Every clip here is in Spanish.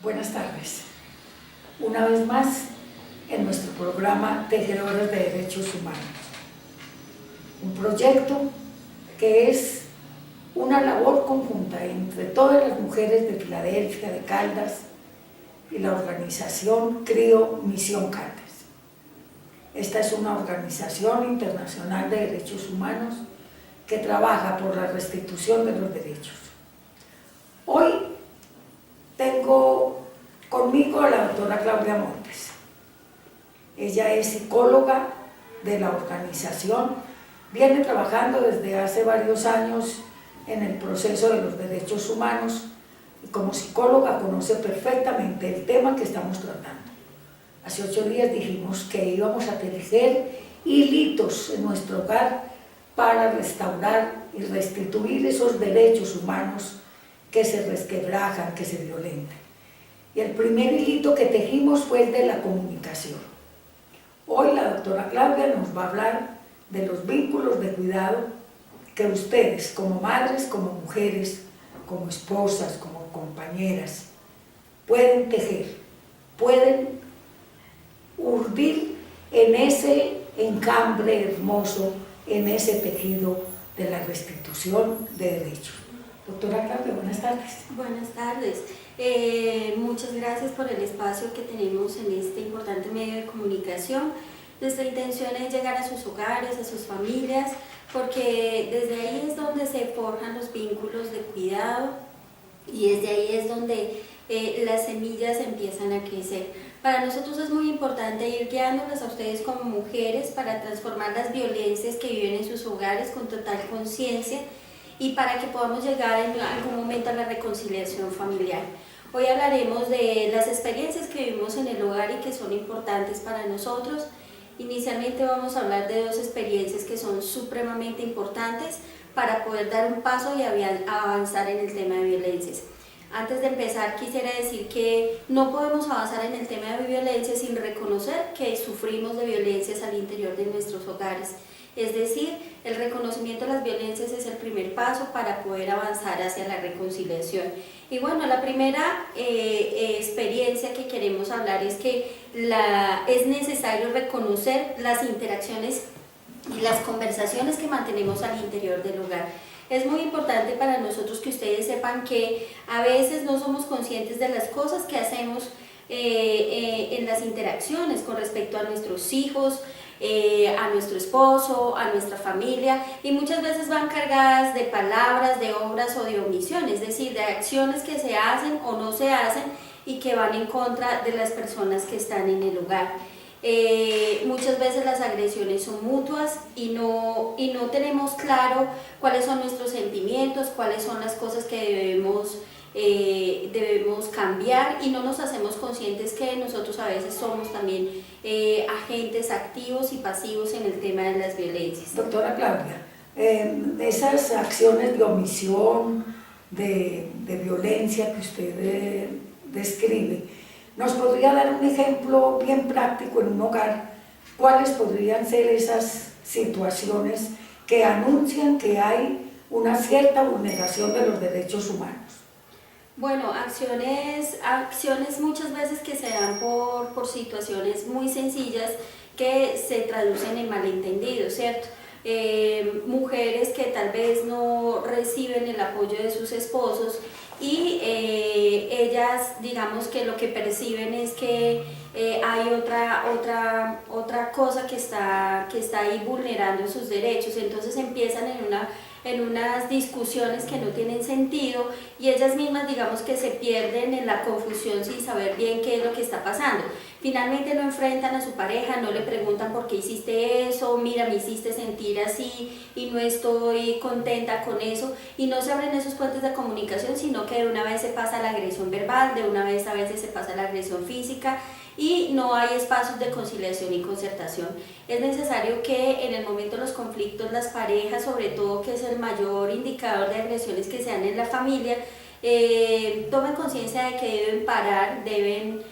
Buenas tardes. Una vez más en nuestro programa Tejedoras de Derechos Humanos. Un proyecto que es una labor conjunta entre todas las mujeres de Filadelfia, de Caldas y la organización CRIO Misión Caldas. Esta es una organización internacional de derechos humanos que trabaja por la restitución de los derechos. Hoy tengo conmigo a la doctora Claudia Montes. Ella es psicóloga de la organización, viene trabajando desde hace varios años en el proceso de los derechos humanos y como psicóloga conoce perfectamente el tema que estamos tratando. Hace 8 días dijimos que íbamos a tejer hilitos en nuestro hogar para restaurar y restituir esos derechos humanos que se resquebrajan, que se violentan. Y el primer hilito que tejimos fue el de la comunicación. Hoy la doctora Claudia nos va a hablar de los vínculos de cuidado que ustedes, como madres, como mujeres, como esposas, como compañeras, pueden tejer, pueden urdir en ese encambre hermoso, en ese tejido de la restitución de derechos. Doctora Claudia, buenas tardes. Buenas tardes. Muchas gracias por el espacio que tenemos en este importante medio de comunicación. Nuestra intención es llegar a sus hogares, a sus familias, porque desde ahí es donde se forjan los vínculos de cuidado y desde ahí es donde las semillas empiezan a crecer. Para nosotros es muy importante ir guiándolas a ustedes como mujeres para transformar las violencias que viven en sus hogares con total conciencia y para que podamos llegar en algún momento a la reconciliación familiar. Hoy hablaremos de las experiencias que vivimos en el hogar y que son importantes para nosotros. Inicialmente vamos a hablar de 2 experiencias que son supremamente importantes para poder dar un paso y avanzar en el tema de violencias. Antes de empezar quisiera decir que no podemos avanzar en el tema de violencia sin reconocer que sufrimos de violencias al interior de nuestros hogares. Es decir, el reconocimiento de las violencias es el primer paso para poder avanzar hacia la reconciliación. Y bueno, la primera experiencia que queremos hablar es que es necesario reconocer las interacciones y las conversaciones que mantenemos al interior del hogar. Es muy importante para nosotros que ustedes sepan que a veces no somos conscientes de las cosas que hacemos en las interacciones con respecto a nuestros hijos, a nuestro esposo, a nuestra familia, y muchas veces van cargadas de palabras, de obras o de omisiones, es decir, de acciones que se hacen o no se hacen y que van en contra de las personas que están en el hogar. Muchas veces las agresiones son mutuas y no tenemos claro cuáles son nuestros sentimientos, cuáles son las cosas que debemos cambiar, y no nos hacemos conscientes que nosotros a veces somos también agentes activos y pasivos en el tema de las violencias. Doctora Claudia, esas acciones de omisión, de violencia que usted describe, ¿nos podría dar un ejemplo bien práctico en un hogar? ¿Cuáles podrían ser esas situaciones que anuncian que hay una cierta vulneración de los derechos humanos? Bueno, acciones muchas veces que se dan por situaciones muy sencillas que se traducen en malentendidos, ¿cierto? Mujeres que tal vez no reciben el apoyo de sus esposos y ellas, digamos que lo que perciben es que hay otra cosa que está ahí vulnerando sus derechos, entonces empiezan en unas discusiones que no tienen sentido y ellas mismas, digamos que se pierden en la confusión sin saber bien qué es lo que está pasando. Finalmente no enfrentan a su pareja, no le preguntan por qué hiciste eso, mira, me hiciste sentir así y no estoy contenta con eso, y no se abren esos puentes de comunicación, sino que de una vez se pasa la agresión verbal, de una vez a veces se pasa la agresión física y no hay espacios de conciliación y concertación. Es necesario que en el momento de los conflictos las parejas, sobre todo que es el mayor indicador de agresiones que se dan en la familia, tomen conciencia de que deben parar, deben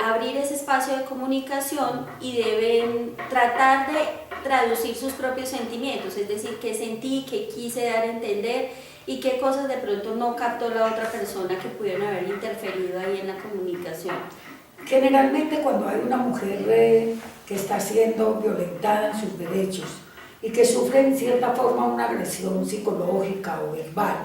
abrir ese espacio de comunicación y deben tratar de traducir sus propios sentimientos, es decir, qué sentí, qué quise dar a entender, y qué cosas de pronto no captó la otra persona que pudieron haber interferido ahí en la comunicación. Generalmente cuando hay una mujer que está siendo violentada en sus derechos y que sufre en cierta forma una agresión psicológica o verbal,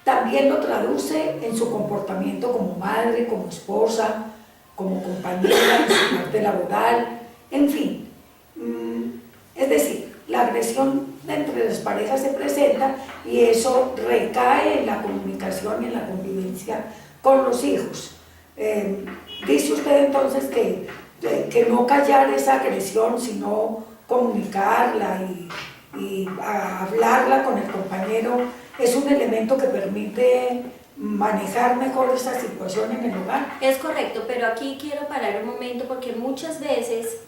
también lo traduce en su comportamiento como madre, como esposa, como compañera en su parte laboral, en fin. Es decir, la agresión entre las parejas se presenta y eso recae en la comunicación y en la convivencia con los hijos. Dice usted entonces que no callar esa agresión, sino comunicarla y hablarla con el compañero es un elemento que permite manejar mejor esa situación en el hogar. Es correcto, pero aquí quiero parar un momento porque muchas veces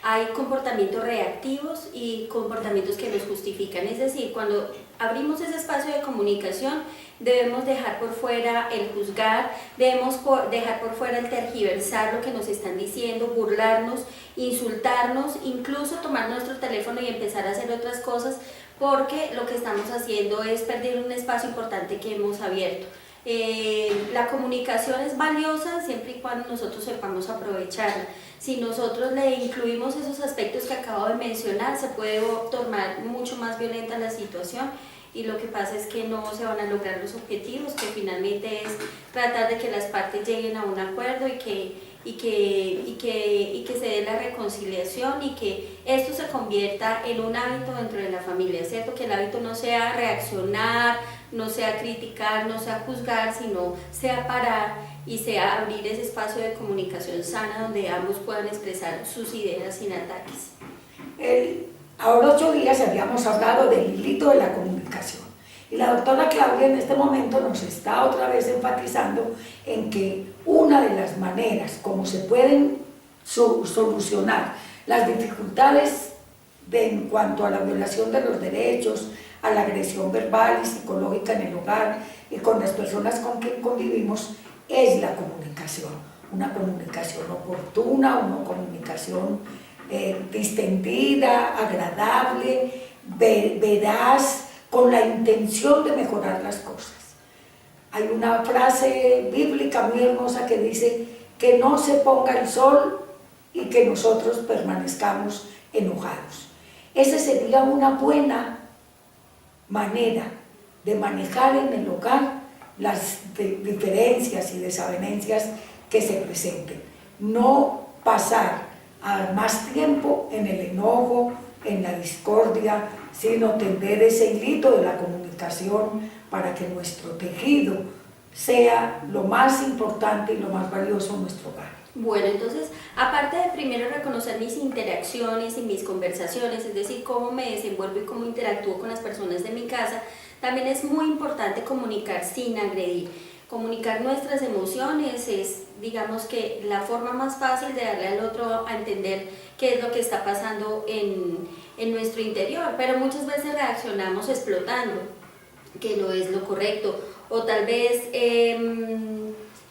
hay comportamientos reactivos y comportamientos que nos justifican. Es decir, cuando abrimos ese espacio de comunicación, debemos dejar por fuera el juzgar, debemos dejar por fuera el tergiversar lo que nos están diciendo, burlarnos, insultarnos, incluso tomar nuestro teléfono y empezar a hacer otras cosas, porque lo que estamos haciendo es perder un espacio importante que hemos abierto. La comunicación es valiosa siempre y cuando nosotros sepamos aprovecharla. Si nosotros le incluimos esos aspectos que acabo de mencionar, se puede tornar mucho más violenta la situación y lo que pasa es que no se van a lograr los objetivos, que finalmente es tratar de que las partes lleguen a un acuerdo y que se dé la reconciliación y que esto se convierta en un hábito dentro de la familia, ¿cierto? Que el hábito no sea reaccionar, no sea criticar, no sea juzgar, sino sea parar y sea abrir ese espacio de comunicación sana donde ambos puedan expresar sus ideas sin ataques. Ahora 8 días habíamos hablado del hilito de la comunicación y la doctora Claudia en este momento nos está otra vez enfatizando en que una de las maneras como se pueden solucionar las dificultades en cuanto a la violación de los derechos, a la agresión verbal y psicológica en el hogar y con las personas con quien convivimos es la comunicación, una comunicación oportuna, una comunicación distendida, agradable, veraz, con la intención de mejorar las cosas. Hay una frase bíblica muy hermosa que dice que no se ponga el sol y que nosotros permanezcamos enojados. Esa sería una buena manera de manejar en el hogar las diferencias y desavenencias que se presenten. No pasar a más tiempo en el enojo, en la discordia, sino tender ese hilito de la comunicación para que nuestro tejido sea lo más importante y lo más valioso en nuestro hogar. Bueno, entonces, aparte de primero reconocer mis interacciones y mis conversaciones, es decir, cómo me desenvuelvo y cómo interactúo con las personas de mi casa, también es muy importante comunicar sin agredir. Comunicar nuestras emociones es, digamos que, la forma más fácil de darle al otro a entender qué es lo que está pasando en nuestro interior, pero muchas veces reaccionamos explotando, que no es lo correcto, o tal vez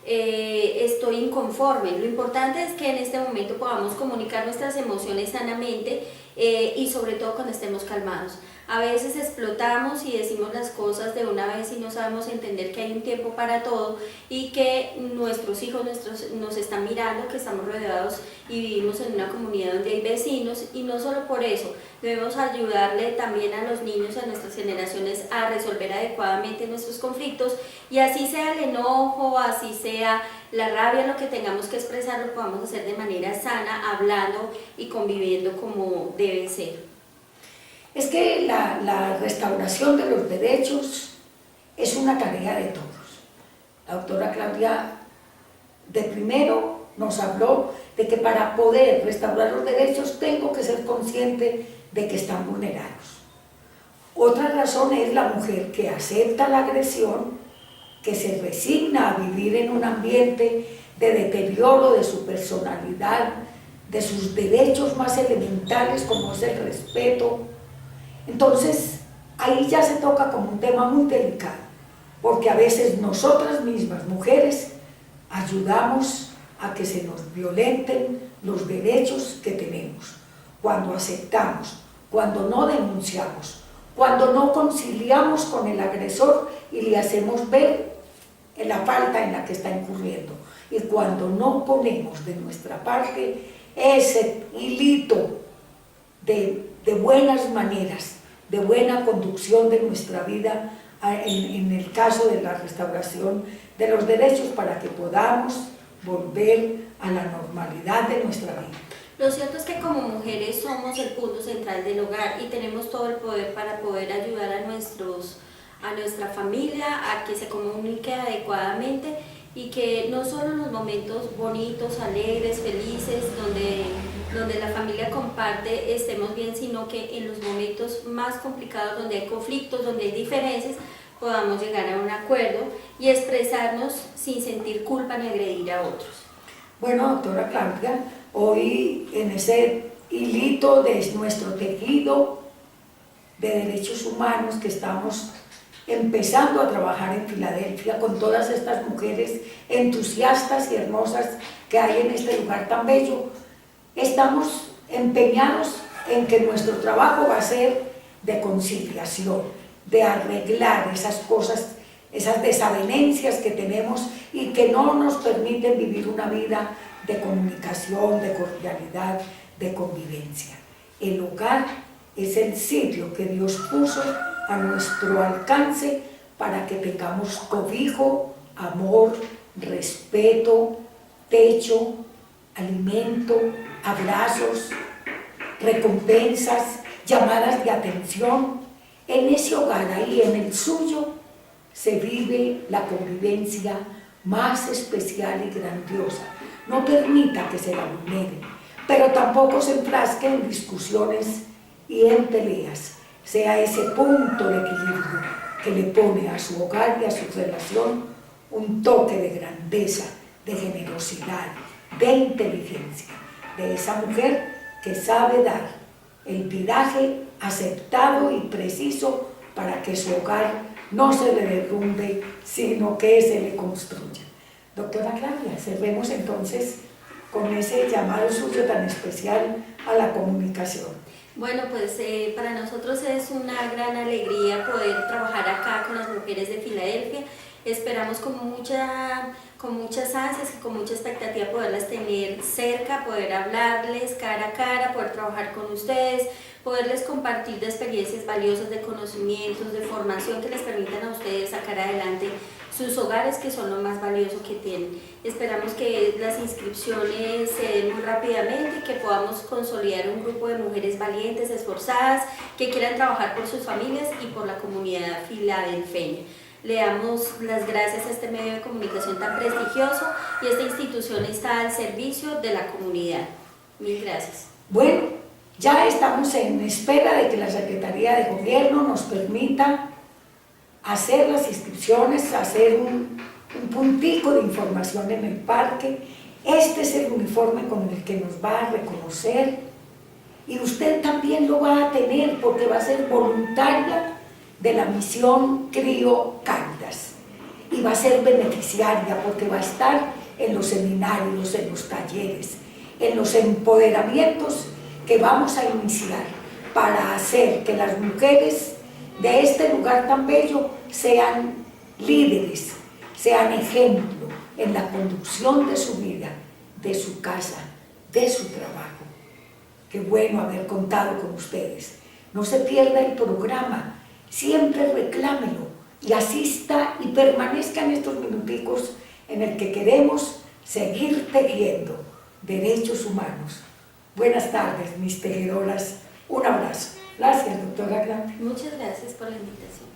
estoy inconforme. Lo importante es que en este momento podamos comunicar nuestras emociones sanamente y sobre todo cuando estemos calmados. A veces explotamos y decimos las cosas de una vez y no sabemos entender que hay un tiempo para todo y que nuestros hijos nos están mirando, que estamos rodeados y vivimos en una comunidad donde hay vecinos, y no solo por eso, debemos ayudarle también a los niños, a nuestras generaciones, a resolver adecuadamente nuestros conflictos, y así sea el enojo, así sea la rabia, lo que tengamos que expresar, lo podamos hacer de manera sana, hablando y conviviendo como debe ser. Es que la restauración de los derechos es una tarea de todos. La doctora Claudia de primero nos habló de que para poder restaurar los derechos tengo que ser consciente de que están vulnerados. Otra razón es la mujer que acepta la agresión, que se resigna a vivir en un ambiente de deterioro de su personalidad, de sus derechos más elementales como es el respeto. Entonces, ahí ya se toca como un tema muy delicado, porque a veces nosotras mismas, mujeres, ayudamos a que se nos violenten los derechos que tenemos. Cuando aceptamos, cuando no denunciamos, cuando no conciliamos con el agresor y le hacemos ver la falta en la que está incurriendo, y cuando no ponemos de nuestra parte ese hilito de buenas maneras, de buena conducción de nuestra vida en el caso de la restauración de los derechos para que podamos volver a la normalidad de nuestra vida. Lo cierto es que como mujeres somos el punto central del hogar y tenemos todo el poder para poder ayudar a nuestra familia a que se comunique adecuadamente y que no solo en los momentos bonitos, alegres, felices, donde la familia comparte estemos bien, sino que en los momentos más complicados, donde hay conflictos, donde hay diferencias, podamos llegar a un acuerdo y expresarnos sin sentir culpa ni agredir a otros. Bueno, doctora Claudia, hoy en ese hilito de nuestro tejido de derechos humanos que estamos empezando a trabajar en Filadelfia con todas estas mujeres entusiastas y hermosas que hay en este lugar tan bello, estamos empeñados en que nuestro trabajo va a ser de conciliación, de arreglar esas cosas, esas desavenencias que tenemos y que no nos permiten vivir una vida de comunicación, de cordialidad, de convivencia. El hogar es el sitio que Dios puso a nuestro alcance para que tengamos cobijo, amor, respeto, techo, alimento, abrazos, recompensas, llamadas de atención. En ese hogar, ahí en el suyo, se vive la convivencia más especial y grandiosa. No permita que se la vulnere, pero tampoco se enfrasque en discusiones y en peleas. Sea ese punto de equilibrio que le pone a su hogar y a su relación un toque de grandeza, de generosidad, de inteligencia, de esa mujer que sabe dar el viraje aceptado y preciso para que su hogar no se le derrumbe, sino que se le construya. Doctora Claudia, cerremos entonces con ese llamado suyo tan especial a la comunicación. Bueno, pues para nosotros es una gran alegría poder trabajar acá con las mujeres de Filadelfia. Esperamos con muchas ansias y con mucha expectativa poderlas tener cerca, poder hablarles cara a cara, poder trabajar con ustedes, poderles compartir de experiencias valiosas, de conocimientos, de formación que les permitan a ustedes sacar adelante sus hogares, que son lo más valioso que tienen. Esperamos que las inscripciones se den muy rápidamente y que podamos consolidar un grupo de mujeres valientes, esforzadas, que quieran trabajar por sus familias y por la comunidad filadelfeña. Le damos las gracias a este medio de comunicación tan prestigioso y esta institución está al servicio de la comunidad. Mil gracias. Bueno, ya estamos en espera de que la Secretaría de Gobierno nos permita hacer las inscripciones, hacer un puntico de información en el parque. Este es el uniforme con el que nos va a reconocer y usted también lo va a tener porque va a ser voluntaria de la misión Crio Cáritas y va a ser beneficiaria porque va a estar en los seminarios, en los talleres, en los empoderamientos que vamos a iniciar para hacer que las mujeres de este lugar tan bello sean líderes, sean ejemplo en la conducción de su vida, de su casa, de su trabajo. Qué bueno haber contado con ustedes. No se pierda el programa, siempre reclámelo y asista y permanezca en estos minuticos en el que queremos seguir tejiendo derechos humanos. Buenas tardes, mis tejedoras. Un abrazo. Gracias, doctora Grande. Muchas gracias por la invitación.